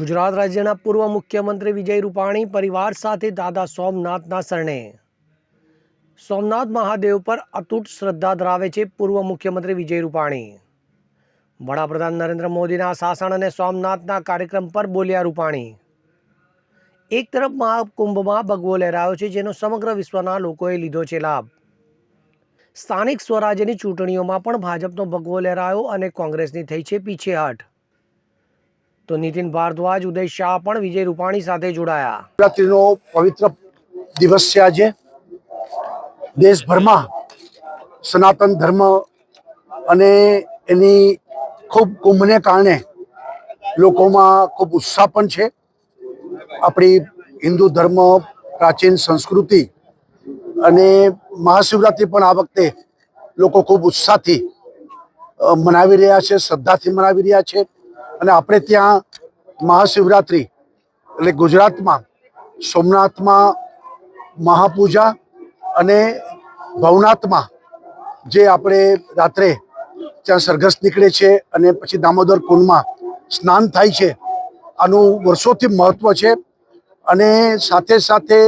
ગુજરાત રાજ્યના પૂર્વ મુખ્યમંત્રી વિજય રૂપાણી પરિવાર સાથે દાદા સોમનાથના શરણે. સોમનાથ મહાદેવ પર અતૂટ શ્રદ્ધા ધરાવે છે પૂર્વ મુખ્યમંત્રી વિજય રૂપાણી. વડાપ્રધાન નરેન્દ્ર મોદીના શાસન અને સોમનાથના કાર્યક્રમ પર બોલ્યા રૂપાણી. એક તરફ મહાકુંભમાં ભગવો લહેરાયો છે, જેનો સમગ્ર વિશ્વના લોકોએ લીધો છે લાભ. સ્થાનિક સ્વરાજ્યની ચૂંટણીઓમાં પણ ભાજપનો ભગવો લહેરાયો અને કોંગ્રેસની થઈ છે પીછેહટ. તો નીતિન ભારદ્વાજ, ઉદય શાહ પણ વિજય રૂપાણી સાથે જોડાયા. શિવરાત્રીનો પવિત્ર દિવસ છે આજે. દેશભરમાં સનાતન ધર્મ અને એની ખૂબ કુંભને કારણે લોકોમાં ખૂબ ઉત્સાહ પણ છે. આપણી હિન્દુ ધર્મ, પ્રાચીન સંસ્કૃતિ અને મહાશિવરાત્રિ પણ આ વખતે લોકો ખૂબ ઉત્સાહથી મનાવી રહ્યા છે, શ્રદ્ધાથી મનાવી રહ્યા છે. અને આપણે ત્યાં મહાશિવરાત્રિ એટલે ગુજરાતમાં સોમનાથમાં મહાપૂજા અને ભવનાથમાં જે આપણે રાત્રે ત્યાં સરઘસ નીકળે છે અને પછી દામોદર કુંડમાં સ્નાન થાય છે. આનું વર્ષોથી મહત્વ છે. અને સાથે સાથે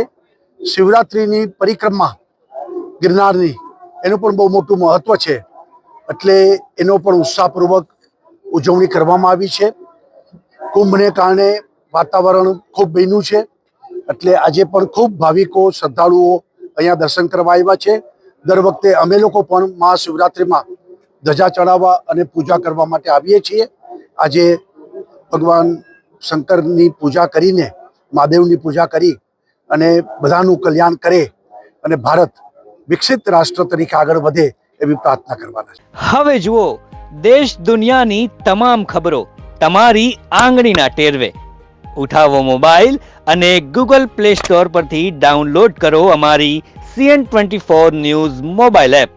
શિવરાત્રિની પરિક્રમા ગિરનારની એનું પણ બહુ મોટું મહત્વ છે. એટલે એનો પણ ઉત્સાહપૂર્વક ઉજવણી કરવામાં આવી છે. કુંભને કારણે વાતાવરણ ખૂબ બન્યું છે. એટલે આજે પણ ખૂબ ભાવિકો, શ્રદ્ધાળુઓ અહીંયા દર્શન કરવા આવ્યા છે. દર વખતે અમે લોકો પણ મહાશિવરાત્રિમાં ધજા ચડાવવા અને પૂજા કરવા માટે આવીએ છીએ. આજે ભગવાન શંકરની પૂજા કરીને, મહાદેવની પૂજા કરી અને બધાનું કલ્યાણ કરે અને ભારત વિકસિત રાષ્ટ્ર તરીકે આગળ વધે એવી પ્રાર્થના કરવાના છે. હવે જુઓ દેશ દુનિયાની તમામ ખબરો તમારી આંગળીના ટેરવે. ઉઠાવો મોબાઈલ અને ગૂગલ પ્લે સ્ટોર પરથી ડાઉનલોડ કરો અમારી CN24 ન્યૂઝ મોબાઈલ એપ.